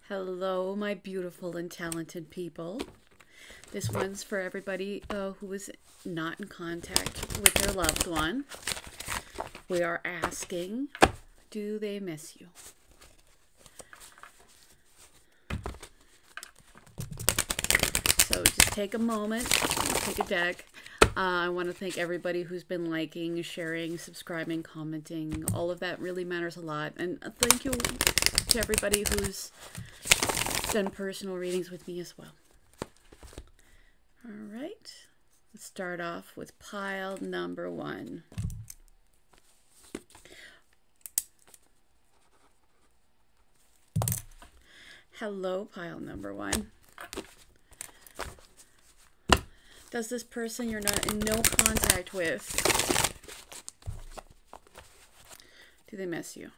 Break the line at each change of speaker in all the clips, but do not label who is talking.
Hello, my beautiful and talented people. This one's for everybody who is not in contact with their loved one. We are asking, do they miss you? So just take a moment, take a deck. I want to thank everybody who's been liking, sharing, subscribing, commenting. All of that really matters a lot. And thank you to everybody who's done personal readings with me as well. All right, let's start off with pile number 1. Hello, pile number 1. Does this person you're not in no contact with, do they miss you?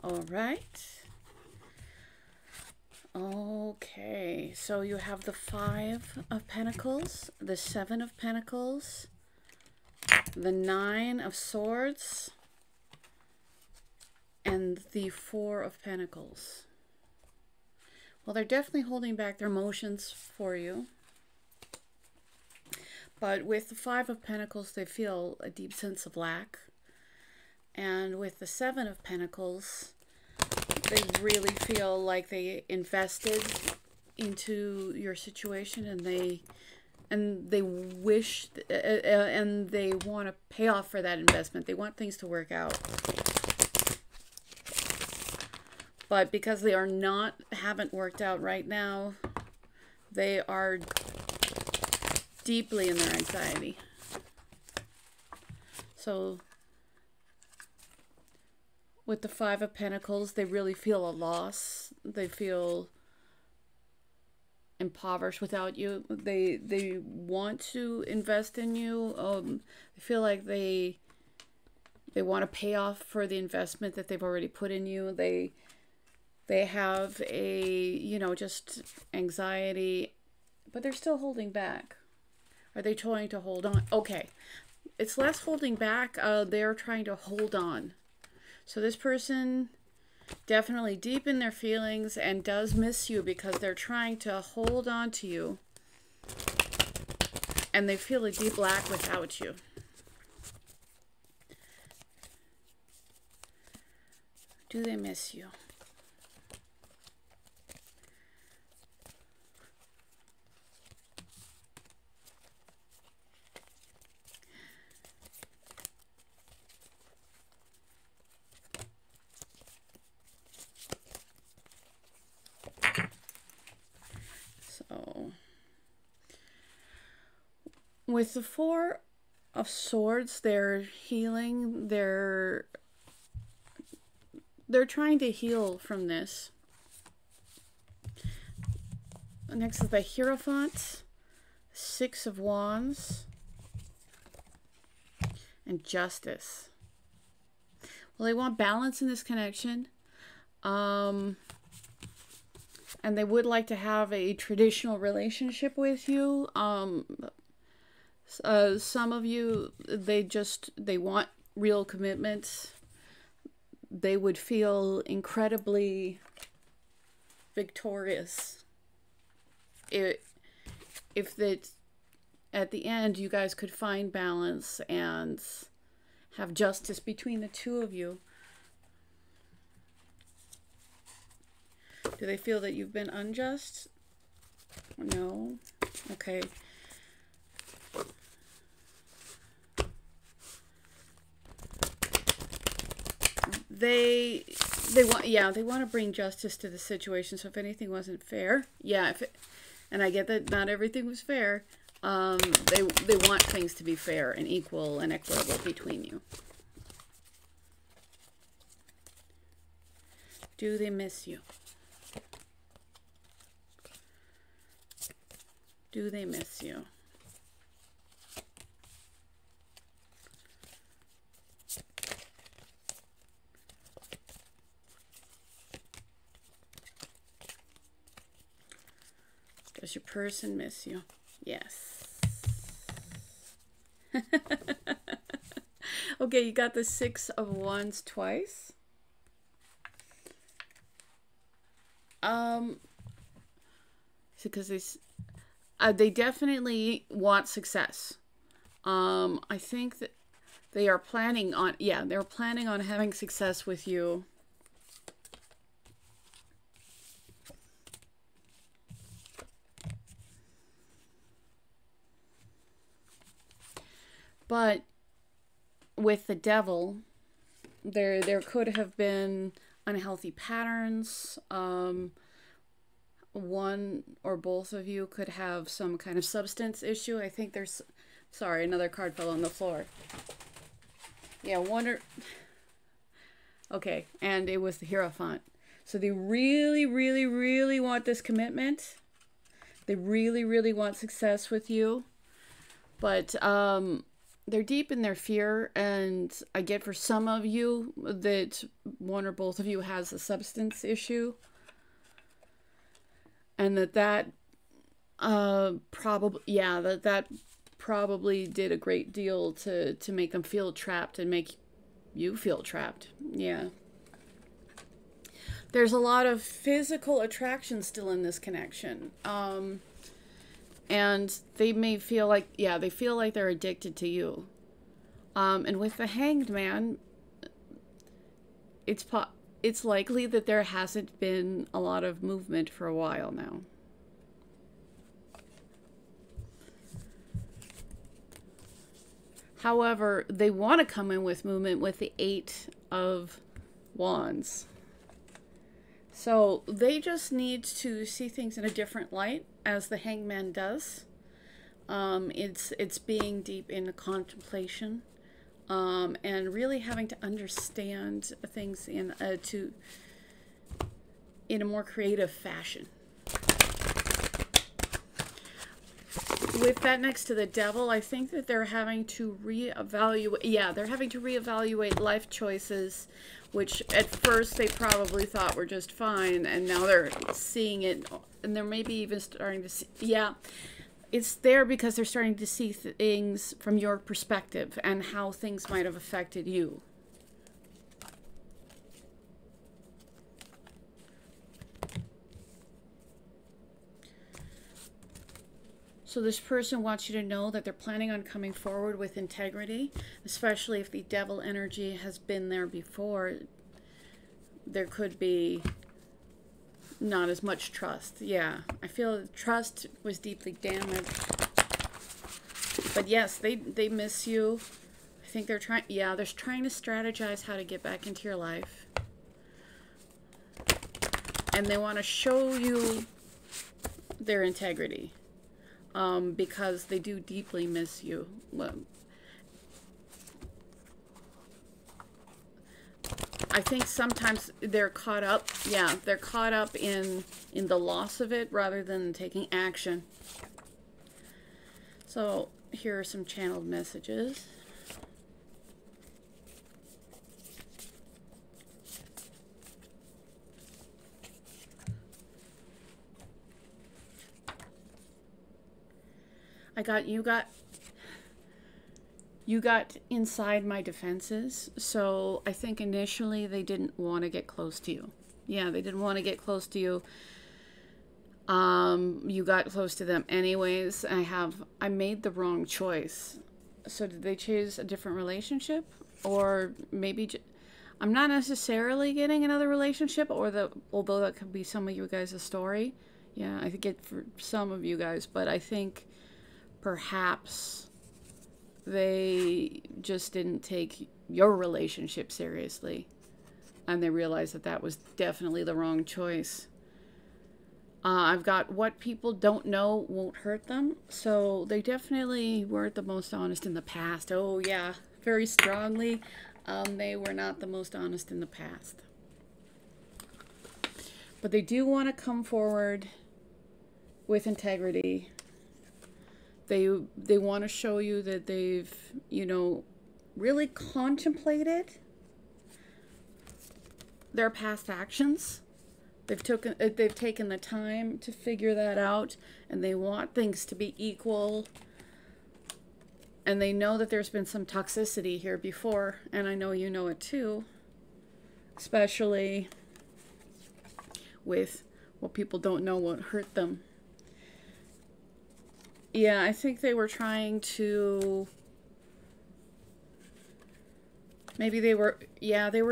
All right. Okay, so you have the 5 of Pentacles, the 7 of Pentacles, the 9 of Swords, and the 4 of Pentacles. Well, they're definitely holding back their emotions for you. But with the 5 of Pentacles, they feel a deep sense of lack. And with the 7 of Pentacles, they really feel like they invested into your situation, and they wish and they want to pay off for that investment. They want things to work out. But because they haven't worked out right now, they are deeply in their anxiety. So with the 5 of Pentacles, they really feel a loss. They feel impoverished without you. They want to invest in you. They feel like they want to pay off for the investment that they've already put in you. They have a, just anxiety, but they're still holding back. Are they trying to hold on? Okay, it's less holding back. They're trying to hold on. So this person definitely deep in their feelings and does miss you because they're trying to hold on to you. And they feel a deep lack without you. Do they miss you? With the 4 of Swords, they're healing. They're trying to heal from this. Next is the Hierophant, 6 of Wands, and Justice. Well, they want balance in this connection. And they would like to have a traditional relationship with you. Some of you, they want real commitment. They would feel incredibly victorious if that at the end you guys could find balance and have justice between the two of you. Do they feel that you've been unjust? No? Okay. They want to bring justice to the situation. So if anything wasn't fair, and I get that not everything was fair, they want things to be fair and equal and equitable between you. Do they miss you? do they miss you? Does your person miss you? Yes. Okay, you got the Six of Wands twice. Because they definitely want success. I think that they are planning on, yeah, they're planning on having success with you. But with the Devil, there could have been unhealthy patterns. One or both of you could have some kind of substance issue. I think there's, sorry, another card fell on the floor. Yeah, okay, and it was the Hierophant. So they really, really, really want this commitment. They really, really want success with you. But they're deep in their fear, and I get for some of you that one or both of you has a substance issue. And that probably, yeah, that probably did a great deal to make them feel trapped and make you feel trapped. Yeah. There's a lot of physical attraction still in this connection. And they may feel like, yeah, they feel like they're addicted to you. And with the Hanged Man, it's likely that there hasn't been a lot of movement for a while now. However, they want to come in with movement with the Eight of Wands. So they just need to see things in a different light, as the Hanged Man does. It's being deep in contemplation. And really having to understand things in a more creative fashion. With that next to the Devil, I think that they're having to reevaluate. Yeah, they're having to reevaluate life choices, which at first they probably thought were just fine, and now they're seeing it, and they're maybe even starting to see. Yeah. It's there because they're starting to see things from your perspective and how things might have affected you. So this person wants you to know that they're planning on coming forward with integrity, especially if the Devil energy has been there before. There could be not as much trust. Yeah, I feel trust was deeply damaged. But yes, they miss you. I think they're trying, yeah, they're trying to strategize how to get back into your life. And they want to show you their integrity. Because they do deeply miss you. Well, I think sometimes they're caught up, yeah, they're caught up in the loss of it rather than taking action. So here are some channeled messages. You got inside my defenses, so I think initially they didn't want to get close to you. Yeah, they didn't want to get close to you. You got close to them anyways. I made the wrong choice. So did they choose a different relationship? Or maybe, I'm not necessarily getting another relationship, although that could be some of you guys' story. Yeah, I think it for some of you guys, but I think perhaps they just didn't take your relationship seriously, and they realized that that was definitely the wrong choice. I've got what people don't know won't hurt them, so they definitely weren't the most honest in the past. Oh yeah, very strongly, they were not the most honest in the past. But they do want to come forward with integrity. They want to show you that they've, you know, really contemplated their past actions. They've taken the time to figure that out, and they want things to be equal. And they know that there's been some toxicity here before, and I know you know it too, especially with what people don't know won't hurt them. Yeah, I think they were trying to, maybe they were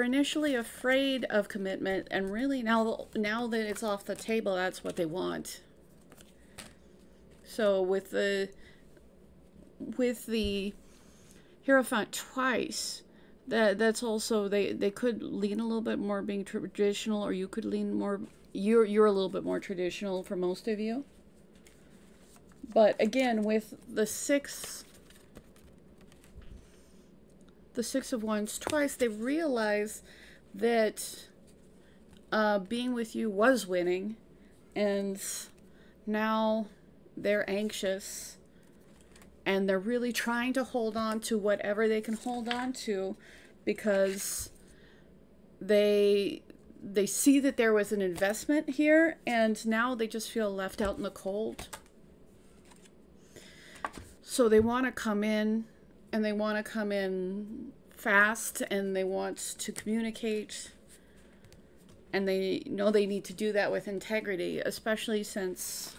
initially afraid of commitment, and really now that it's off the table, that's what they want. So with the Hierophant twice, that's also, they could lean a little bit more being traditional, or you could lean more, you're a little bit more traditional for most of you. But again, with the Six of Wands twice, they realize that being with you was winning, and now they're anxious, and they're really trying to hold on to whatever they can hold on to, because they see that there was an investment here, and now they just feel left out in the cold. So they want to come in, and they want to come in fast, and they want to communicate, and they know they need to do that with integrity, especially since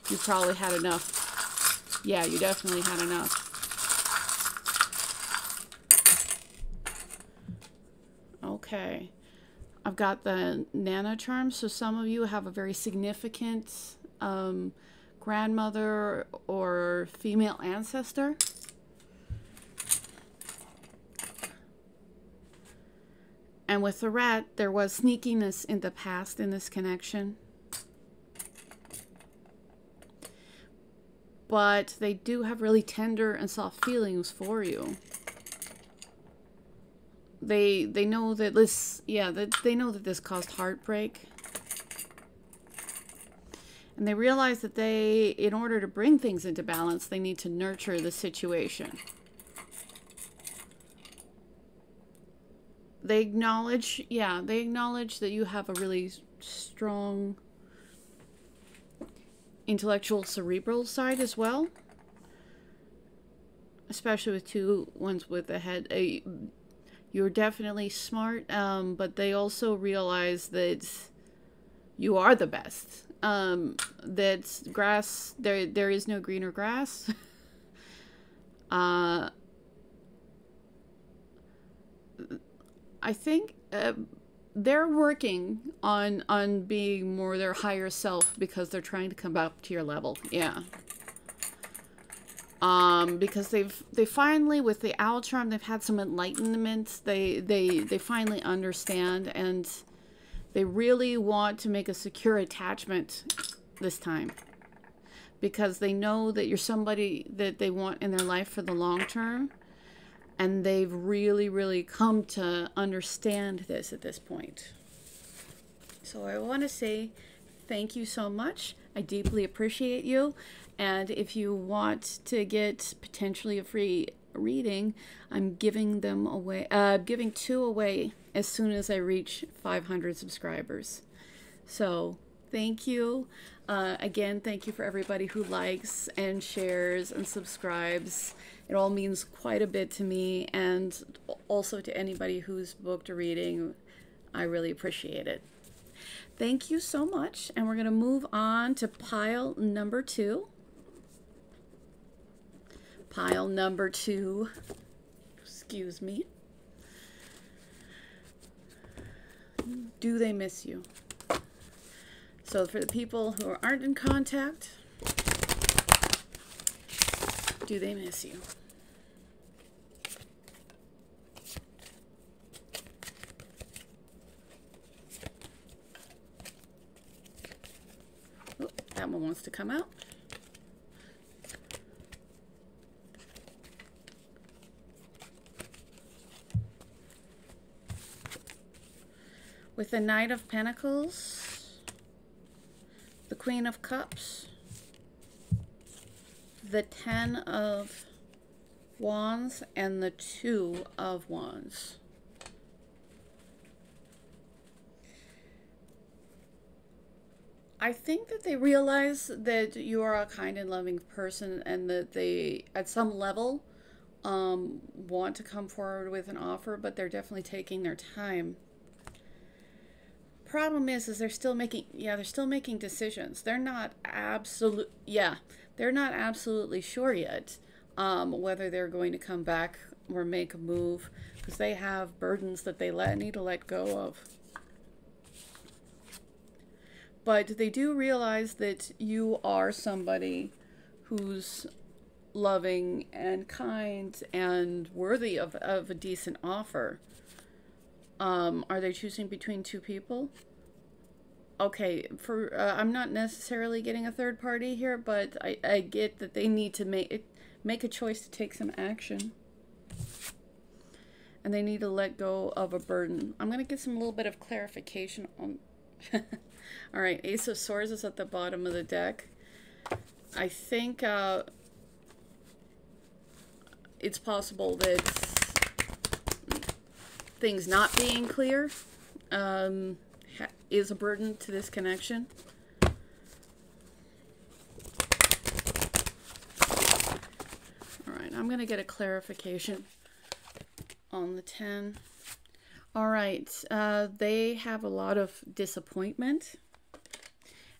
you probably had enough. Yeah, you definitely had enough. Okay. I've got the Nana charm, so some of you have a very significant grandmother or female ancestor. And with the Rat, there was sneakiness in the past in this connection. But they do have really tender and soft feelings for you. They know that this, yeah, they know that this caused heartbreak. And they realize that in order to bring things into balance, they need to nurture the situation. They acknowledge, yeah, they acknowledge that you have a really strong intellectual cerebral side as well. Especially with two ones with the head. You're definitely smart, but they also realize that you are the best. That grass, there is no greener grass. I think they're working on being more their higher self, because they're trying to come up to your level. Yeah. Because they finally, with the Owl charm, they've had some enlightenment. They finally understand, and they really want to make a secure attachment this time, because they know that you're somebody that they want in their life for the long term, and they've really, really come to understand this at this point. So I want to say thank you so much. I deeply appreciate you. And if you want to get potentially a free reading, I'm giving them away, giving 2 away as soon as I reach 500 subscribers. So thank you. Again, thank you for everybody who likes and shares and subscribes. It all means quite a bit to me, and also to anybody who's booked a reading. I really appreciate it. Thank you so much. And we're going to move on to pile number 2. Pile number 2. Excuse me. Do they miss you? So for the people who aren't in contact, do they miss you? Oh, that one wants to come out. With the Knight of Pentacles, the Queen of Cups, the 10 of Wands and the 2 of Wands. I think that they realize that you are a kind and loving person, and that they, at some level, want to come forward with an offer, but they're definitely taking their time. Problem is they're still making, they're still making decisions. They're not they're not absolutely sure yet whether they're going to come back or make a move, because they have burdens that they need to let go of. But they do realize that you are somebody who's loving and kind and worthy of a decent offer. Are they choosing between two people? Okay, I'm not necessarily getting a third party here, but I get that they need to make a choice to take some action. And they need to let go of a burden. I'm going to get some little bit of clarification on... Alright, Ace of Swords is at the bottom of the deck. I think it's possible that things not being clear is a burden to this connection. Alright, I'm going to get a clarification on the 10. Alright, they have a lot of disappointment,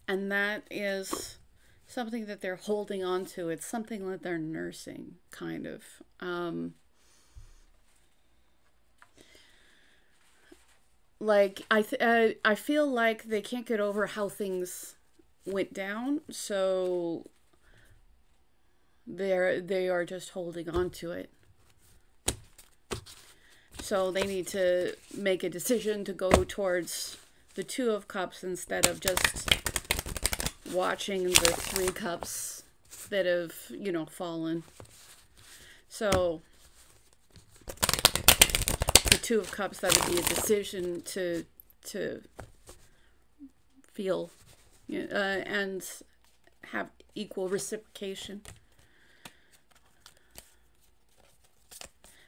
and that is something that they're holding on to. It's something that they're nursing, kind of. Like, I feel like they can't get over how things went down, so they are just holding on to it. So they need to make a decision to go towards the 2 of Cups instead of just watching the 3 Cups that have, you know, fallen. So the 2 of Cups, that would be a decision to feel and have equal reciprocation.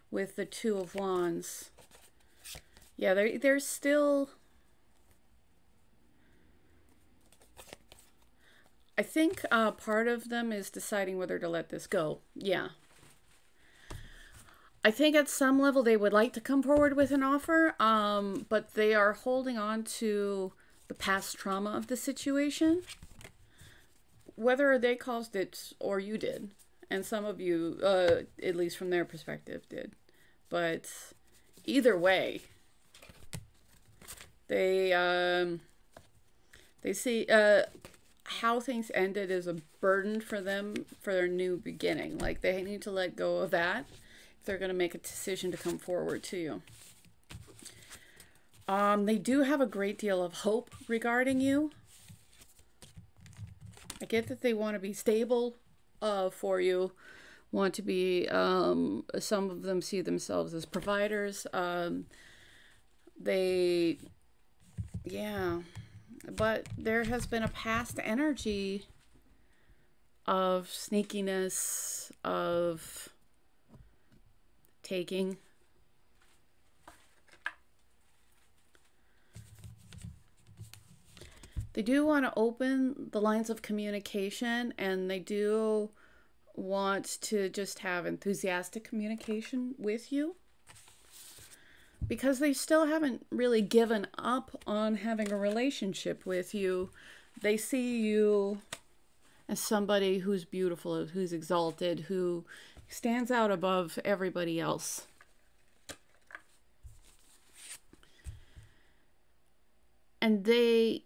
With the 2 of Wands. Yeah, they're still... I think part of them is deciding whether to let this go. Yeah. I think at some level they would like to come forward with an offer, but they are holding on to the past trauma of the situation. Whether they caused it or you did. And some of you, at least from their perspective, did. But either way, they see how things ended as a burden for them for their new beginning. Like, they need to let go of that if they're going to make a decision to come forward to you. They do have a great deal of hope regarding you. I get that they want to be stable for you, want to be, some of them see themselves as providers. But there has been a past energy of sneakiness, of taking. They do want to open the lines of communication, and they do want to just have enthusiastic communication with you, because they still haven't really given up on having a relationship with you. They see you as somebody who's beautiful, who's exalted, who stands out above everybody else. And they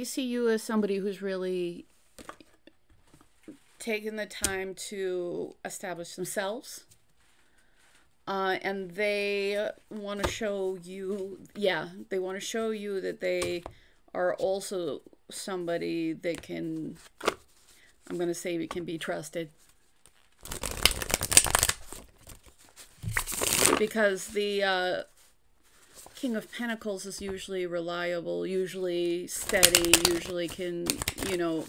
see you as somebody who's really taken the time to establish themselves. And they want to show you, they want to show you that they are also somebody that can, I'm going to say, it can be trusted. Because the King of Pentacles is usually reliable, usually steady, usually can, you know,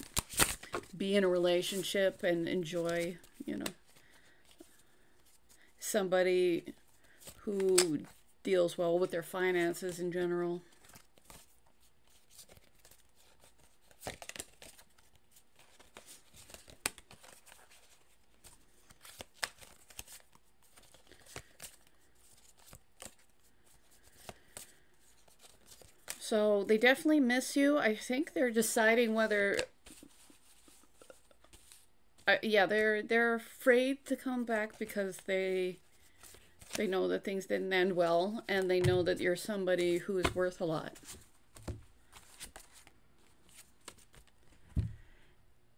be in a relationship and enjoy, you know, somebody who deals well with their finances in general. So they definitely miss you. I think they're deciding whether, yeah, they're afraid to come back because they know that things didn't end well, and they know that you're somebody who is worth a lot.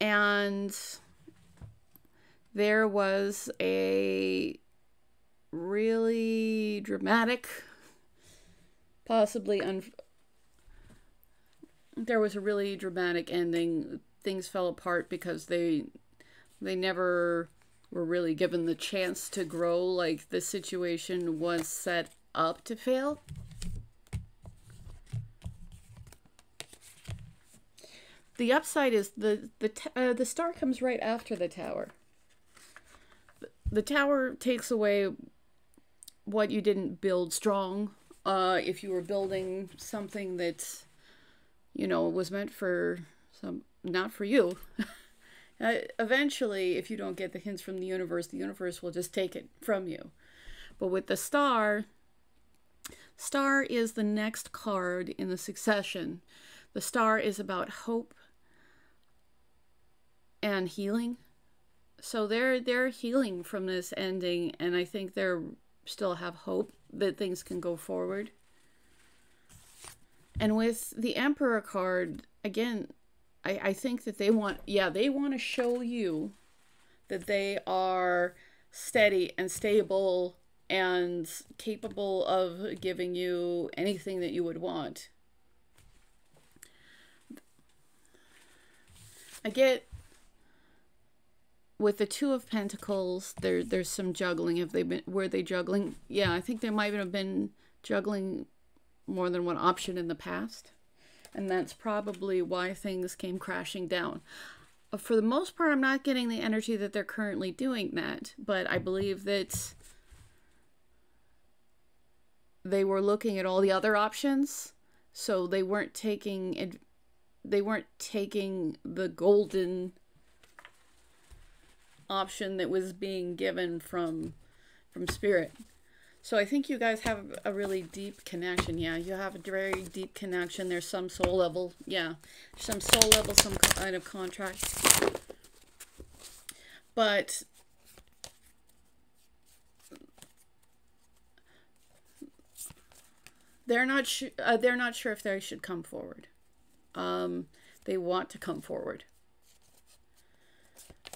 And there was a really dramatic, possibly there was a really dramatic ending. Things fell apart because they never were really given the chance to grow. Like, the situation was set up to fail. The upside is the star comes right after the tower. The tower takes away what you didn't build strong. If you were building something that, you know, was meant for not for you. Eventually, if you don't get the hints from the universe will just take it from you. But with the star is the next card in the succession. The star is about hope and healing. So they're healing from this ending, and I think they're still have hope that things can go forward. And with the Emperor card, again, I think that they want to show you that they are steady and stable and capable of giving you anything that you would want. I get with the Two of Pentacles, there's some juggling. Were they juggling? Yeah, I think they might have been juggling more than one option in the past. And that's probably why things came crashing down. For the most part, I'm not getting the energy that they're currently doing that. But I believe that they were looking at all the other options. So they weren't taking the golden option that was being given from Spirit. So I think you guys have a really deep connection. Yeah, you have a very deep connection. There's some soul level. Yeah, some soul level, some kind of contract. But they're not sure if they should come forward. They want to come forward.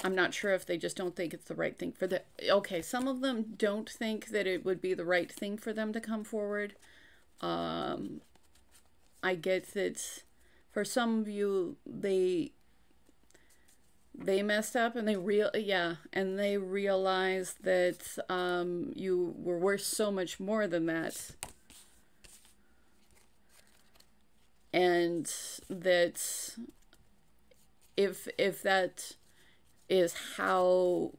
I'm not sure if they just don't think it's the right thing for the... Okay, some of them don't think that it would be the right thing for them to come forward. I get that for some of you, they messed up and they realized that you were worth so much more than that. And that if that is how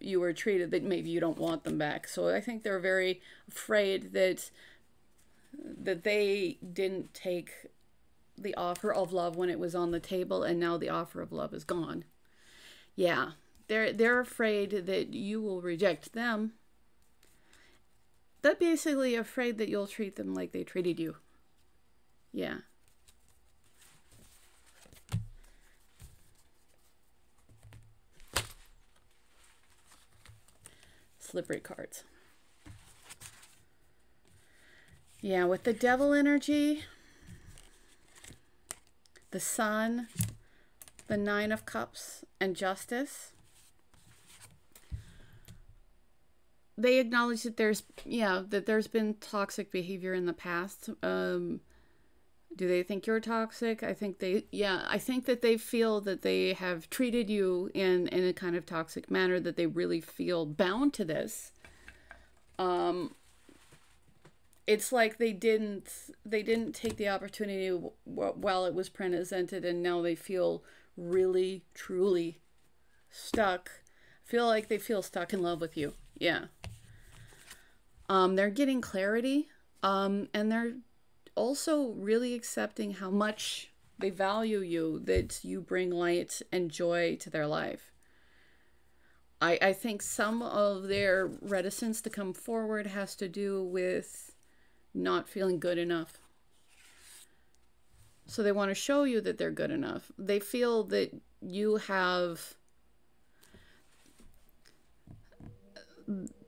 you were treated, that maybe you don't want them back. So I think they're very afraid that they didn't take the offer of love when it was on the table, and now the offer of love is gone. Yeah, they're afraid that you will reject them. They're basically afraid that you'll treat them like they treated you. Yeah. Slippery cards. Yeah, with the Devil energy, the Sun, the Nine of Cups, and Justice. They acknowledge that there's been toxic behavior in the past. Do they think you're toxic? I think that they feel that they have treated you in a kind of toxic manner, that they really feel bound to this. It's like they didn't take the opportunity while it was presented, and now they feel really, truly stuck. I feel like they feel stuck in love with you. Yeah. They're getting clarity. And they're also really accepting how much they value you, that you bring light and joy to their life. I think some of their reticence to come forward has to do with not feeling good enough. So they want to show you that they're good enough. They feel that you have,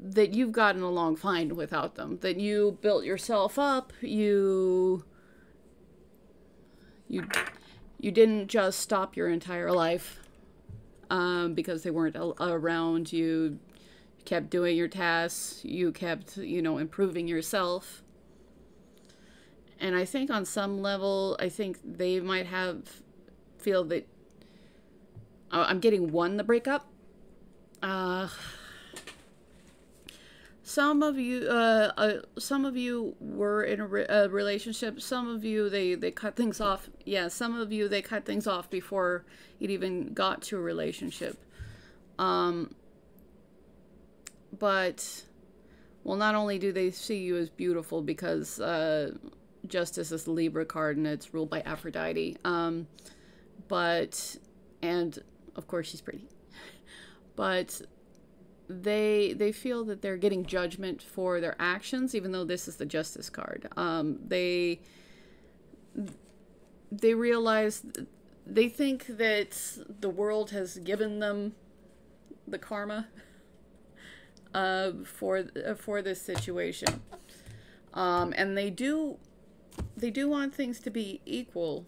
that you've gotten along fine without them, that you built yourself up, you didn't just stop your entire life because they weren't around. You kept doing your tasks, you kept, improving yourself. And I think on some level, I think they might feel that, I'm getting the breakup. Some of you were in a relationship. Some of you, they cut things off. Yeah, some of you, they cut things off before it even got to a relationship. But, well, not only do they see you as beautiful because Justice is the Libra card and it's ruled by Aphrodite. And of course she's pretty. But they feel that they're getting judgment for their actions, even though this is the Justice card. They realize, they think that the world has given them the karma for this situation, and they do want things to be equal.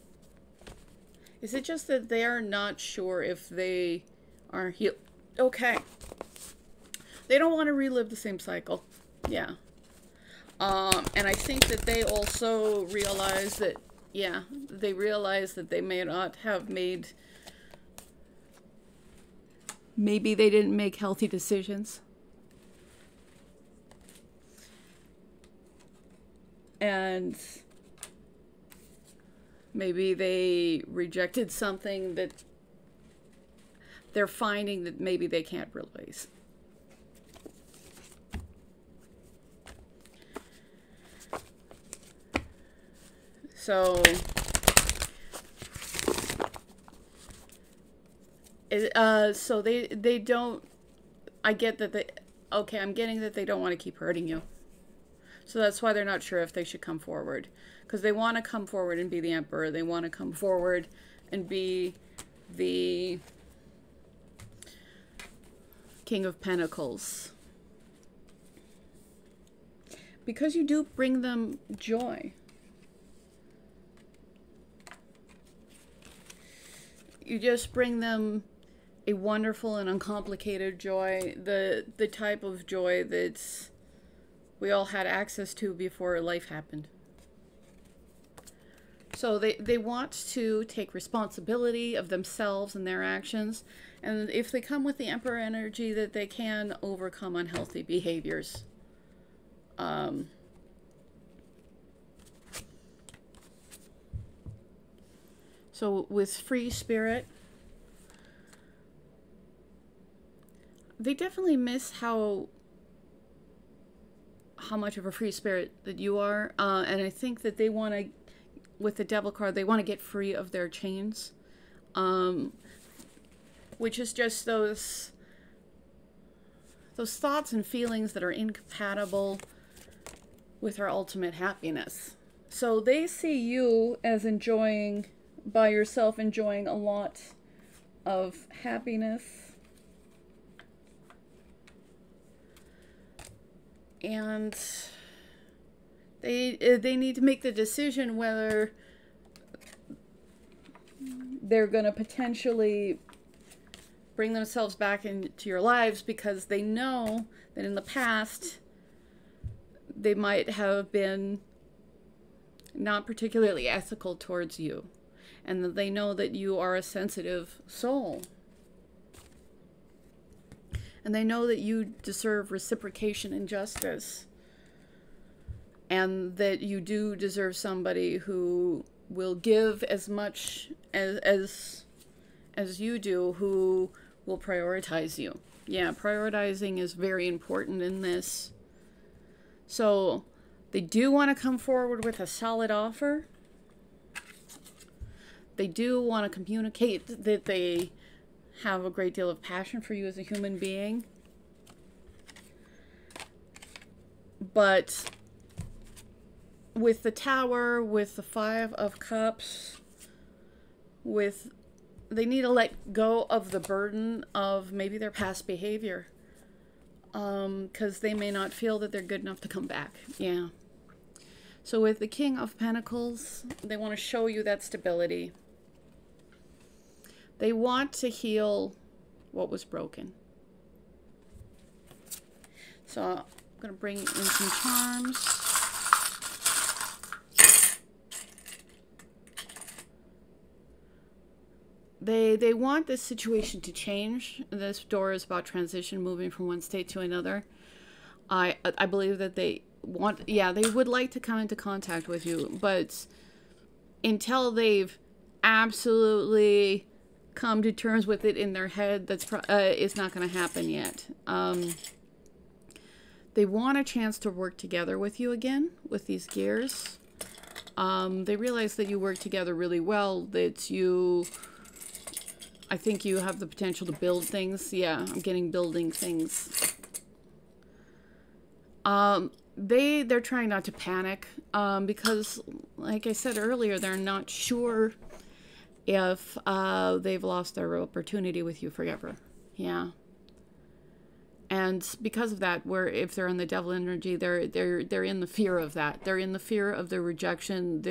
Is it just that they are not sure if they are healed? Okay. They don't want to relive the same cycle. Yeah. And I think that they also realize that, they realize that they may not have made, maybe they didn't make healthy decisions. And maybe they rejected something that they're finding that maybe they can't replace. So, so they don't, I get that I'm getting that they don't want to keep hurting you. So that's why they're not sure if they should come forward. Because they want to come forward and be the Emperor. They want to come forward and be the King of Pentacles. Because you do bring them joy. You just bring them a wonderful and uncomplicated joy. The type of joy that we all had access to before life happened. So they want to take responsibility of themselves and their actions. And if they come with the Emperor energy, that they can overcome unhealthy behaviors. So with free spirit, they definitely miss how much of a free spirit that you are. And I think that they want to, with the Devil card, they want to get free of their chains. Which is just those thoughts and feelings that are incompatible with our ultimate happiness. So they see you as enjoying, by yourself, enjoying a lot of happiness. And they need to make the decision whether they're going to potentially bring themselves back into your lives, because they know that in the past they might have been not particularly ethical towards you, and that they know that you are a sensitive soul, and they know that you deserve reciprocation and justice, and that you do deserve somebody who will give as much as as you do who will prioritize you. Yeah, prioritizing is very important in this. So they do want to come forward with a solid offer. They do want to communicate that they have a great deal of passion for you as a human being. But with the Tower, with the Five of Cups, they need to let go of the burden of maybe their past behavior. Because they may not feel that they're good enough to come back. Yeah. So with the King of Pentacles, they want to show you that stability. They want to heal what was broken. So I'm going to bring in some charms. They want this situation to change. This door is about transition, moving from one state to another. I believe that they want, yeah, they would like to come into contact with you, but until they've absolutely come to terms with it in their head, it's not going to happen yet. They want a chance to work together with you again with these gears. They realize that you work together really well, that I think you have the potential to build things. Yeah, I'm getting building things. They're trying not to panic, because, like I said earlier, they're not sure if they've lost their opportunity with you forever. Yeah. And because of that, if they're in the devil energy, they're in the fear of that. They're in the fear of their rejection.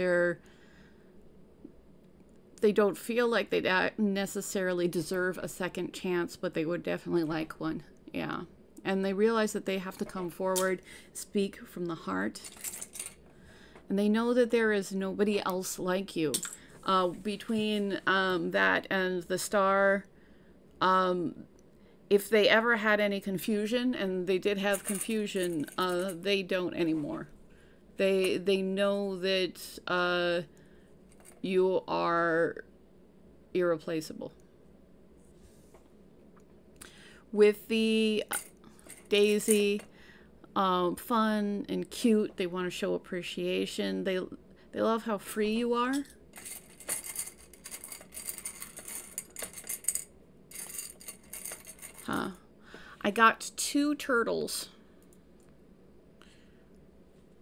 They don't feel like they necessarily deserve a second chance, but they would definitely like one. Yeah. And they realize that they have to come forward, speak from the heart. And they know that there is nobody else like you. Between that and the Star, if they ever had any confusion, and they did have confusion, they don't anymore. They know that you are irreplaceable. With the Daisy, fun and cute, they want to show appreciation. They love how free you are. Huh. I got 2 turtles.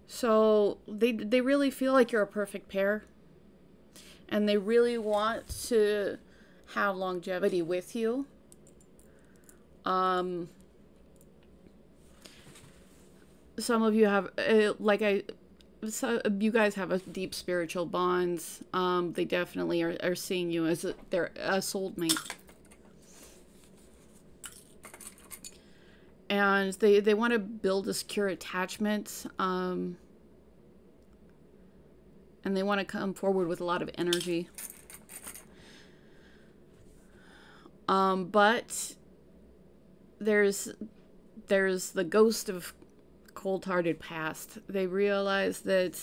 So they really feel like you're a perfect pair. And they really want to have longevity with you. Some of you have, you guys have a deep spiritual bonds. They definitely are seeing you as they're a soulmate. And they want to build a secure attachment. And they want to come forward with a lot of energy. But there's the ghost of cold-hearted past. They realize that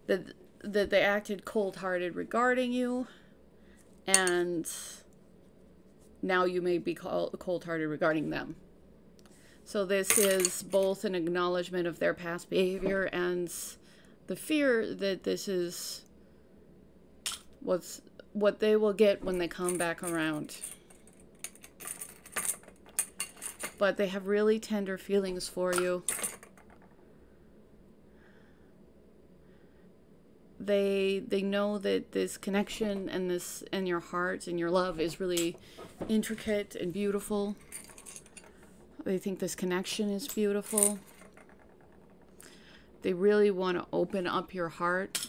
they acted cold-hearted regarding you, and now you may be cold-hearted regarding them. So this is both an acknowledgement of their past behavior and the fear that this is what they will get when they come back around. But they have really tender feelings for you. They know that this connection and your heart and your love is really intricate and beautiful. They think this connection is beautiful. They really want to open up your heart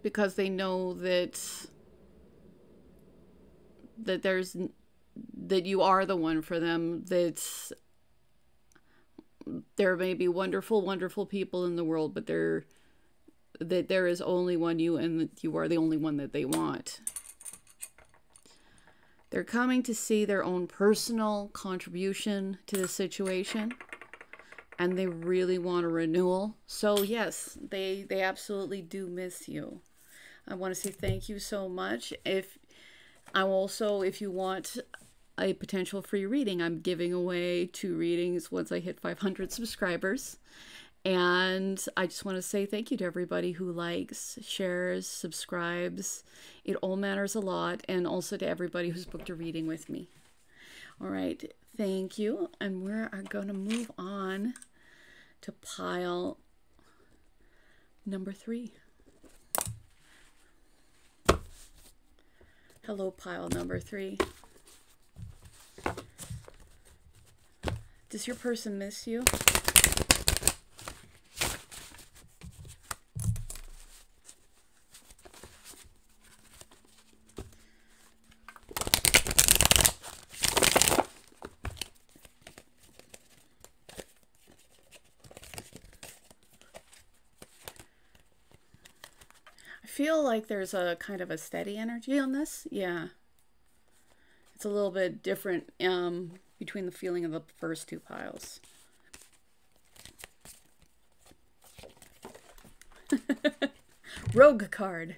because they know that you are the one for them. That there may be wonderful, wonderful people in the world, but there is only one you, and that you are the only one that they want. They're coming to see their own personal contribution to the situation, and they really want a renewal. So yes, they absolutely do miss you. I want to say thank you so much. If you want a potential free reading, I'm giving away 2 readings once I hit 500 subscribers. And I just want to say thank you to everybody who likes, shares, subscribes. It all matters a lot. And also to everybody who's booked a reading with me. All right. Thank you. And we're going to move on to pile number 3. Hello, pile number 3. Does your person miss you? I feel like there's a kind of a steady energy on this. Yeah. It's a little bit different between the feeling of the first 2 piles. Rogue card.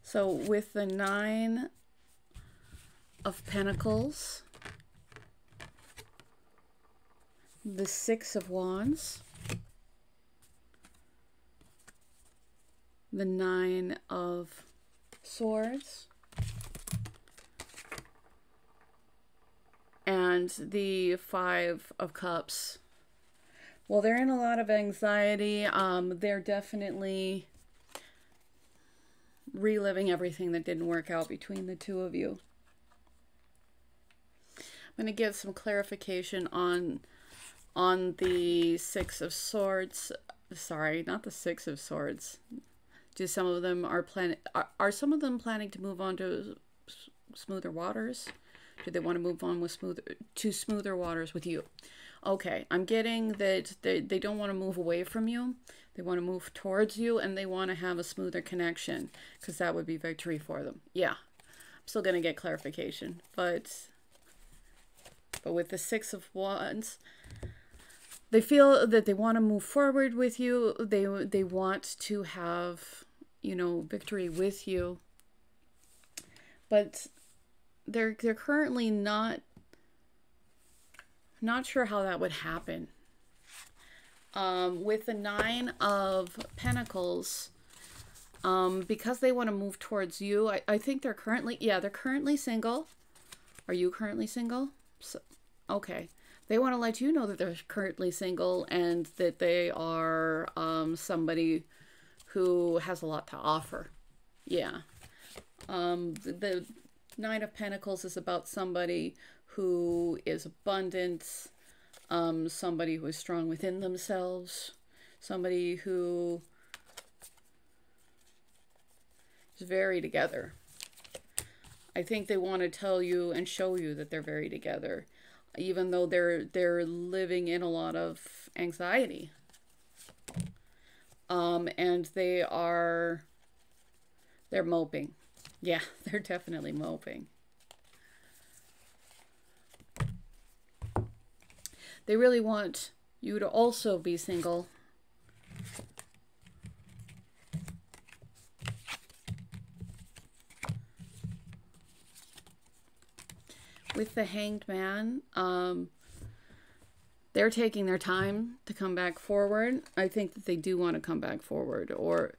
So with the 9 of Pentacles, the 6 of Wands, the 9 of Swords, and the 5 of Cups. Well, they're in a lot of anxiety. They're definitely reliving everything that didn't work out between the 2 of you. I'm going to give some clarification on the 6 of Swords. Sorry, not the 6 of Swords. Do some of them are some of them planning to move on to smoother waters? Do they want to move on with smoother waters with you? Okay, I'm getting that they don't want to move away from you. They want to move towards you, and they want to have a smoother connection, because that would be victory for them. Yeah, I'm still going to get clarification, but with the 6 of Wands, they feel that they want to move forward with you. They want to have, you know, victory with you. But they're currently not sure how that would happen. With the 9 of Pentacles, because they want to move towards you, I think they're currently single. Are you currently single? So, okay. They want to let you know that they're currently single and that they are somebody who has a lot to offer. Yeah. The 9 of Pentacles is about somebody who is abundant, somebody who is strong within themselves, somebody who is very together. I think they want to tell you and show you that they're very together, even though they're living in a lot of anxiety. And they're moping. Yeah, they're definitely moping. They really want you to also be single. With the Hanged Man, they're taking their time to come back forward. I think that they do want to come back forward, or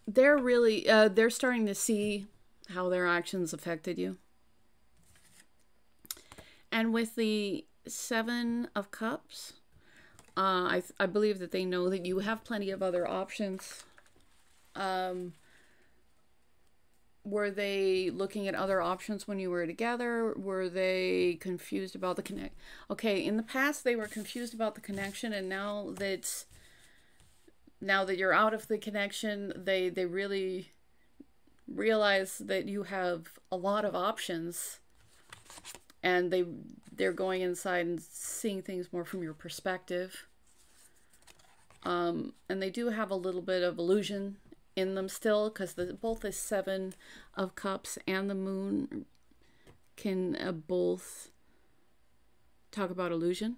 they're really, they're starting to see how their actions affected you. And with the 7 of Cups, I believe that they know that you have plenty of other options. Were they looking at other options when you were together? Were they confused about the connect? Okay, in the past they were confused about the connection, and now that you're out of the connection, they really realize that you have a lot of options, and they're going inside and seeing things more from your perspective. And they do have a little bit of illusion in them still, because both the 7 of Cups and the Moon can both talk about illusion.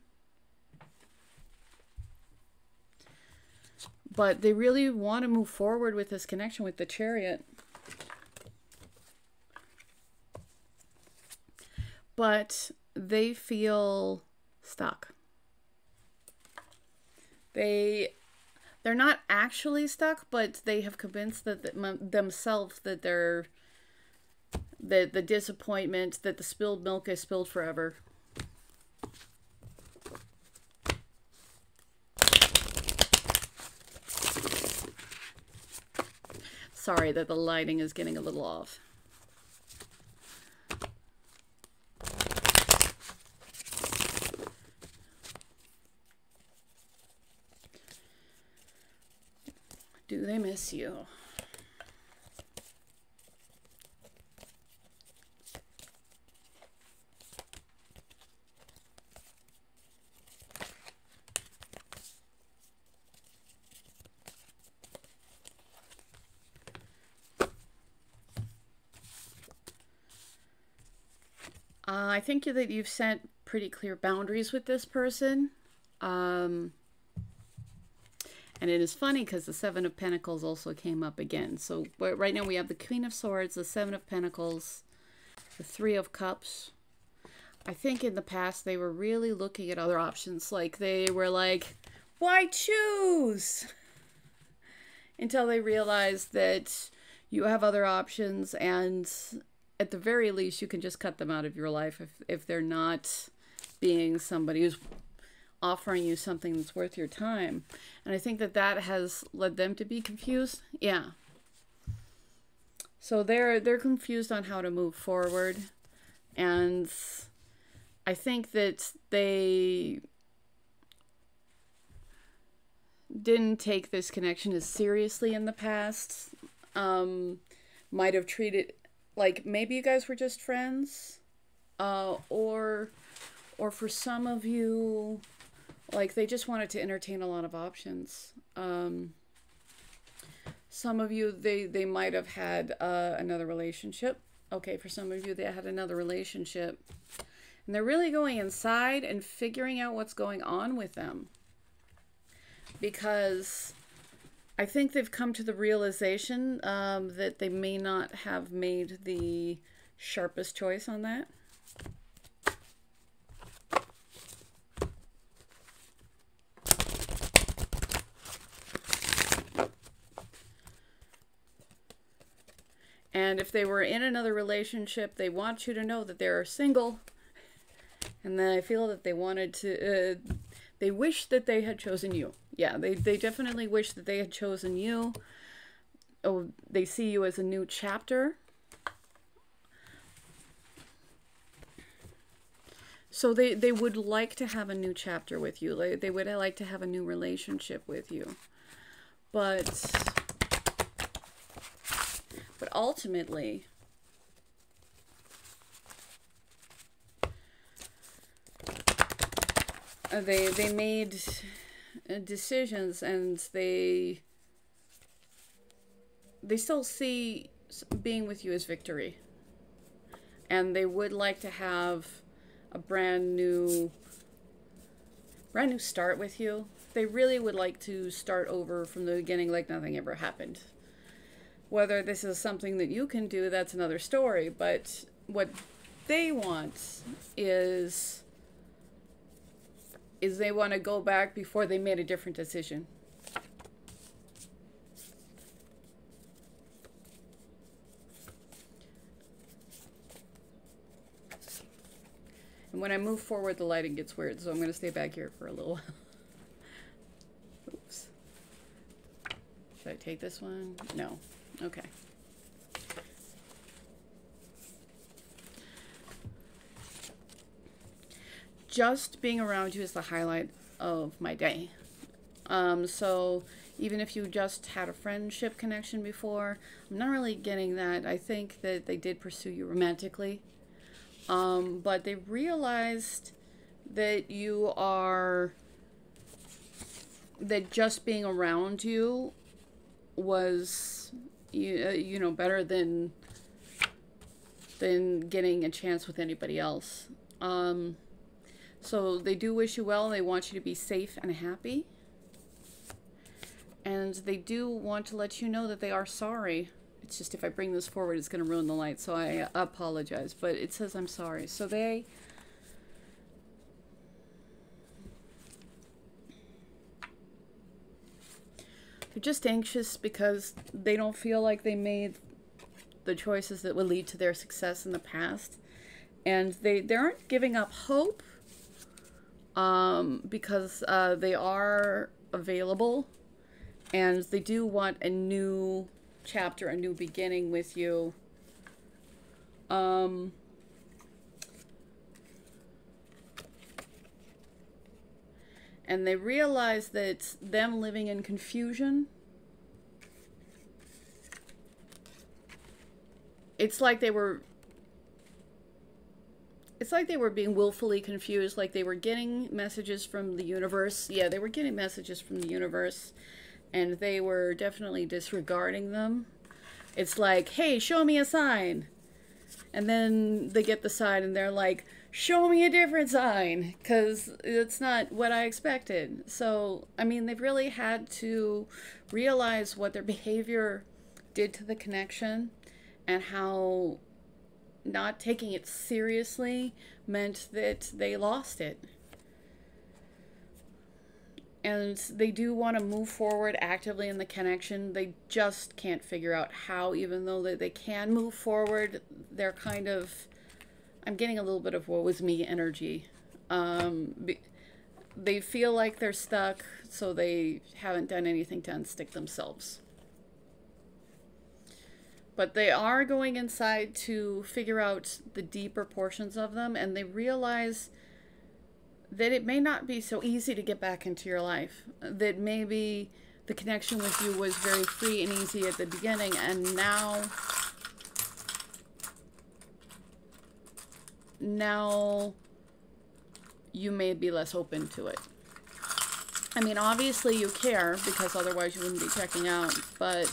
But they really want to move forward with this connection with the Chariot. But they feel stuck. They're not actually stuck, but they have convinced themselves that the disappointment, that the spilled milk is spilled forever. Sorry that the lighting is getting a little off. Do they miss you? I think that you've set pretty clear boundaries with this person. And it is funny because the Seven of Pentacles also came up again. So right now we have the Queen of Swords, the Seven of Pentacles, the Three of Cups. I think in the past they were really looking at other options. Like they were like, why choose? Until they realized that you have other options, and at the very least you can just cut them out of your life if they're not being somebody who's offering you something that's worth your time. And I think that has led them to be confused. Yeah. So they're confused on how to move forward. And I think that they didn't take this connection as seriously in the past. Might have treated, like, maybe you guys were just friends. Or for some of you, like, they just wanted to entertain a lot of options. Some of you, they might have had another relationship. Okay, for some of you, they had another relationship. And they're really going inside and figuring out what's going on with them. Because I think they've come to the realization that they may not have made the sharpest choice on that. And if they were in another relationship, they want you to know that they're single. And then I feel that they wanted to, they wish that they had chosen you. Yeah, they definitely wish that they had chosen you. Oh, they see you as a new chapter. So they would like to have a new chapter with you. They would like to have a new relationship with you. But ultimately, they made decisions, and they still see being with you as victory. And they would like to have a brand new start with you. They really would like to start over from the beginning like nothing ever happened. Whether this is something that you can do, that's another story. But what they want is they want to go back before they made a different decision. And when I move forward, the lighting gets weird, so I'm going to stay back here for a little while. Oops. Should I take this one? No. Okay. Just being around you is the highlight of my day. So even if you just had a friendship connection before, I'm not really getting that. I think that they did pursue you romantically. But they realized that that just being around you was, you know, better than getting a chance with anybody else. So they do wish you well. They want you to be safe and happy. And they do want to let you know that they are sorry. It's just if I bring this forward, it's going to ruin the light. So I apologize. But it says I'm sorry. So they're just anxious because they don't feel like they made the choices that would lead to their success in the past. And they aren't giving up hope because they are available. And they do want a new chapter, a new beginning with you. And they realize that them living in confusion, it's like they were being willfully confused, like they were getting messages from the universe. Yeah, they were getting messages from the universe, and they were definitely disregarding them. It's like, hey, show me a sign. And then they get the sign and they're like, show me a different sign, because it's not what I expected. So, I mean, they've really had to realize what their behavior did to the connection and how not taking it seriously meant that they lost it. And they do want to move forward actively in the connection. They just can't figure out how, even though they can move forward. They're kind of, I'm getting a little bit of woe is me energy. They feel like they're stuck, so they haven't done anything to unstick themselves. But they are going inside to figure out the deeper portions of them, and they realize that it may not be so easy to get back into your life. That maybe the connection with you was very free and easy at the beginning, and now you may be less open to it. I mean, obviously you care, because otherwise you wouldn't be checking out, but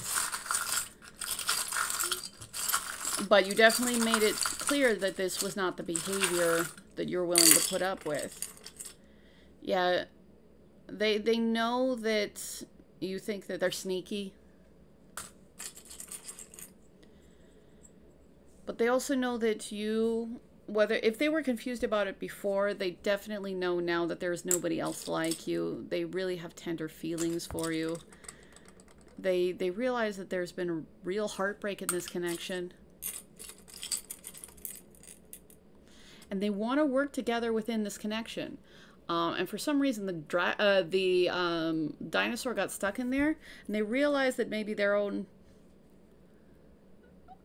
you definitely made it clear that this was not the behavior that you're willing to put up with. Yeah, they know that you think that they're sneaky. But they also know that you, if they were confused about it before, they definitely know now that there is nobody else like you. They really have tender feelings for you. They realize that there's been a real heartbreak in this connection. And they want to work together within this connection. And for some reason, the dinosaur got stuck in there, and they realized that maybe their own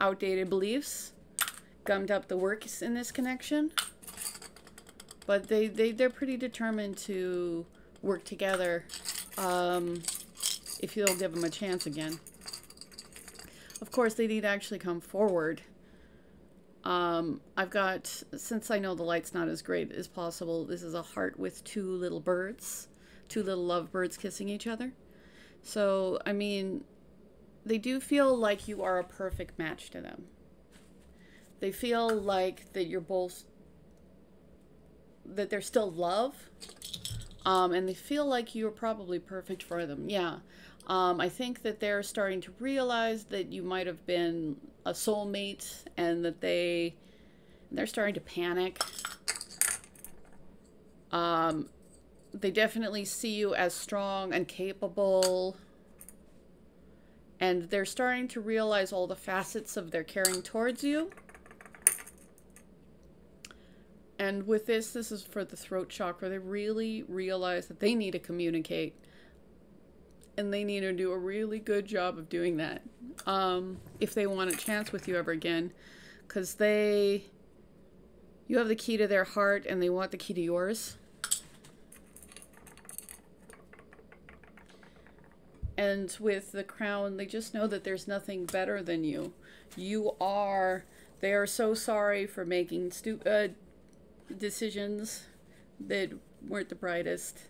outdated beliefs gummed up the works in this connection. But they're pretty determined to work together if you'll give them a chance again. Of course, they need to actually come forward. I've got, since I know the light's not as great as possible, this is a heart with two little birds, two little lovebirds kissing each other. So, I mean, they do feel like you are a perfect match to them. They feel like that you're both, that there's still love, and they feel like you're probably perfect for them. Yeah. I think that they're starting to realize that you might have been a soulmate, and that they're starting to panic. They definitely see you as strong and capable, and they're starting to realize all the facets of their caring towards you. And with this is for the throat chakra. They really realize that they need to communicate. And they need to do a really good job of doing that if they want a chance with you ever again. Because you have the key to their heart, and they want the key to yours. And with the crown, they just know that there's nothing better than you. They are so sorry for making stupid decisions that weren't the brightest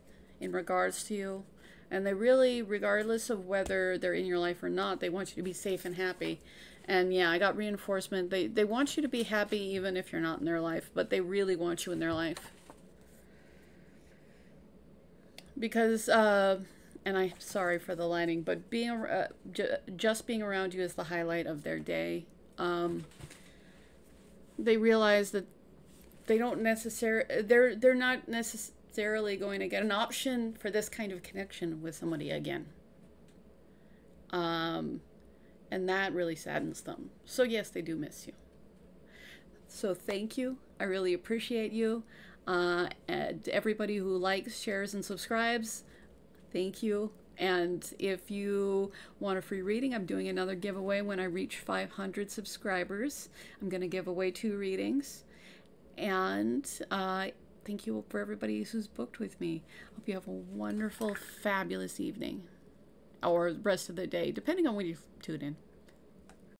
in regards to you. And they really, regardless of whether they're in your life or not, they want you to be safe and happy. And yeah, I got reinforcement. They want you to be happy even if you're not in their life, but they really want you in their life. Because and I'm sorry for the lighting, but just being around you is the highlight of their day. They realize that they're not necessarily going to get an option for this kind of connection with somebody again. And that really saddens them. So yes, they do miss you. So thank you. I really appreciate you. And everybody who likes, shares, and subscribes, thank you. And if you want a free reading, I'm doing another giveaway when I reach 500 subscribers. I'm going to give away 2 readings. And thank you for everybody who's booked with me. Hope you have a wonderful, fabulous evening. Or the rest of the day, depending on when you tune in.